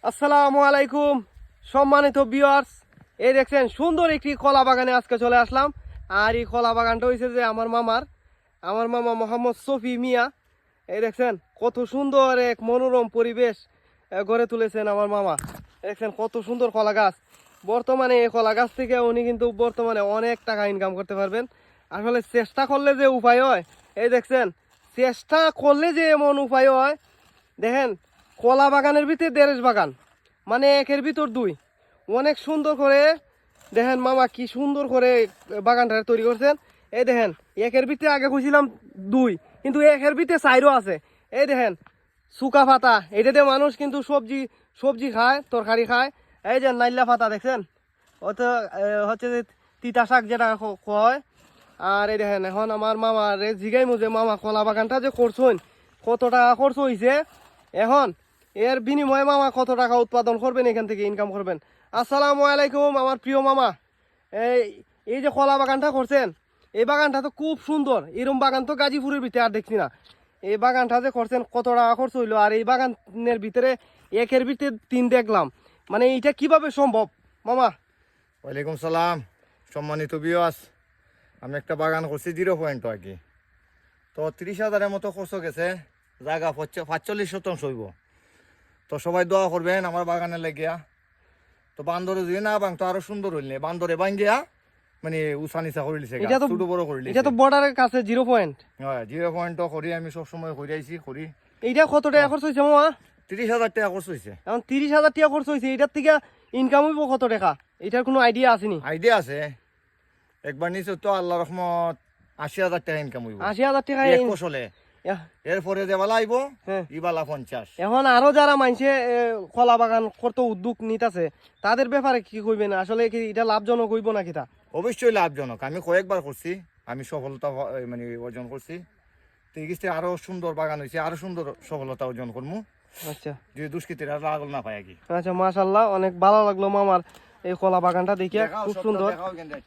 আসসালামু আলাইকুম সম্মানিত ভিউয়ার্স, এই দেখছেন সুন্দর একটি কলা বাগানে আজকে চলে আসলাম। আর এই কলা বাগানটা হয়েছে যে আমার মামা মোহাম্মদ শফি মিয়া। এই দেখছেন কত সুন্দর এক মনোরম পরিবেশ গড়ে তুলেছেন আমার মামা। দেখছেন কত সুন্দর কলা গাছ। বর্তমানে এই কলা গাছ থেকে উনি কিন্তু বর্তমানে অনেক টাকা ইনকাম করতে পারবেন। আসলে চেষ্টা করলে যে উপায় হয়, এই দেখছেন চেষ্টা করলে যে এমন উপায় হয়। দেখেন কলা বাগানের ভিতরে দেড়েশ বাগান, মানে একের ভিতর দুই। অনেক সুন্দর করে দেখেন মামা কি সুন্দর করে বাগানটা তৈরি করছেন। এই দেখেন একের ভিতরে আগে খুঁজছিলাম দুই, কিন্তু একের ভিতরে চাইরও আছে। এই দেখেন শুকা পাতা, এটাতে মানুষ কিন্তু সবজি খায়, তরকারি খায়। এই যে নাইলা পাতা দেখছেন, অত হচ্ছে যে তিতা শাক যেটা কয়। আর এই দেখেন এখন আমার মামা রে জিগাইমু যে মামা কলা বাগানটা যে করছেন কত টাকা খরচ হয়েছে, এখন এর বিনিময়ে মামা কত টাকা উৎপাদন করবেন, এখান থেকে ইনকাম করবেন। আসসালামু আলাইকুম আমার প্রিয় মামা। এই এই যে কলা বাগানটা করছেন, এই বাগানটা তো খুব সুন্দর। এরকম বাগান তো গাজীপুরের ভিতরে আর দেখছি না। এই বাগানটা যে করছেন কত টাকা খরচ হইলো, আর এই বাগানের ভিতরে একের ভিতরে তিন দেখলাম, মানে এইটা কিভাবে সম্ভব মামা? ওয়ালাইকুম সালাম সম্মানিত ভিউয়ার্স, আমি একটা বাগান করছি 0 পয়েন্ট আর কি। তো 30,000-এর মতো খরচ গেছে, জায়গা 45 শতাংশ হইব। তো সবাই দোয়া করবেন আমার বাগানে লেগিয়া। তো বান্দরে যদি না বাং তো আরো সুন্দর হইলে, বান্দরে বাঙ্গিয়া মানে উঁচা নিচা করে লিছে, এটা তো ছোট বড় করে লিছে। এটা তো বর্ডারের কাছে 0 পয়েন্ট। হ্যাঁ 0 পয়েন্ট করি আমি সবসময় করে আইছি করি। এইটা কত টাকা খরচ হয়েছে মামা? 30,000 টাকা খরচ হয়েছে। এখন 30,000 টাকা খরচ হয়েছে, এটার থেকে ইনকাম হইব কত টাকা? এটার কোনো আইডিয়া আসেনি? আইডিয়া আছে, একবার নিচে তো আল্লাহ রহমত 80,000 টাকা ইনকাম হইব 80,000 টাকা। এক ফসলে। এরপরে যে বালা আইব হ্যাঁ। ইবালা 50। এখন আরো যারা মানছে কলা বাগান করতে উদ্যোগ নিতেছে, তাদের ব্যাপারে কি কইবেন? আসলে কি এটা লাভজনক হইব নাকি? তা অবশ্যই লাভজনক। আমি কয়েকবার করছি, আমি সফলতা মানে অর্জন করছি। তো এই আরো সুন্দর বাগান হয়েছে, আরো সুন্দর সফলতা অর্জন করবো। আচ্ছা যদি দুষ্কৃতীরা লাগল না পায় আর কি। আচ্ছা, মাশাআল্লাহ, অনেক ভালো লাগলো মামার এই কলা বাগানটা দেখে, খুব সুন্দর।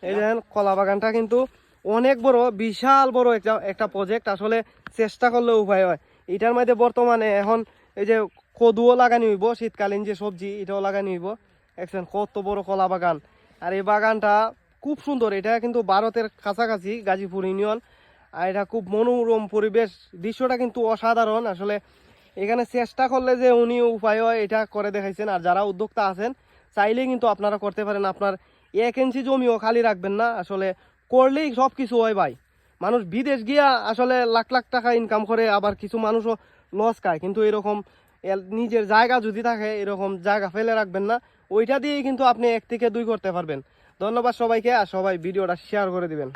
এই দেখেন কলা বাগানটা কিন্তু অনেক বড়, বিশাল বড় একটা প্রজেক্ট। আসলে চেষ্টা করলে উপায় হয়। এটার মধ্যে বর্তমানে এখন এই যে কদুও লাগানি হইব, শীতকালীন যে সবজি এটাও লাগানি হইব। দেখছেন কত বড় কলা বাগান। আর এই বাগানটা খুব সুন্দর। এটা কিন্তু ভারতের কাছাকাছি গাজীপুর ইউনিয়ন। আর এটা খুব মনোরম পরিবেশ, দৃশ্যটা কিন্তু অসাধারণ। আসলে এখানে চেষ্টা করলে যে উনি উপায় হয় এটা করে দেখাইছেন। আর যারা উদ্যোক্তা আছেন চাইলেই কিন্তু আপনারা করতে পারেন। আপনার 1 ইঞ্চি জমিও খালি রাখবেন না, আসলে করলেই সব কিছু হয় ভাই। মানুষ বিদেশ গিয়া আসলে লাখ লাখ টাকা ইনকাম করে, আবার কিছু মানুষও লস খায়। কিন্তু এরকম নিজের জায়গা যদি থাকে, এরকম জায়গা ফেলে রাখবেন না। ওইটা দিয়েই কিন্তু আপনি 1 থেকে 2 করতে পারবেন। ধন্যবাদ সবাইকে, আর সবাই ভিডিওটা শেয়ার করে দিবেন।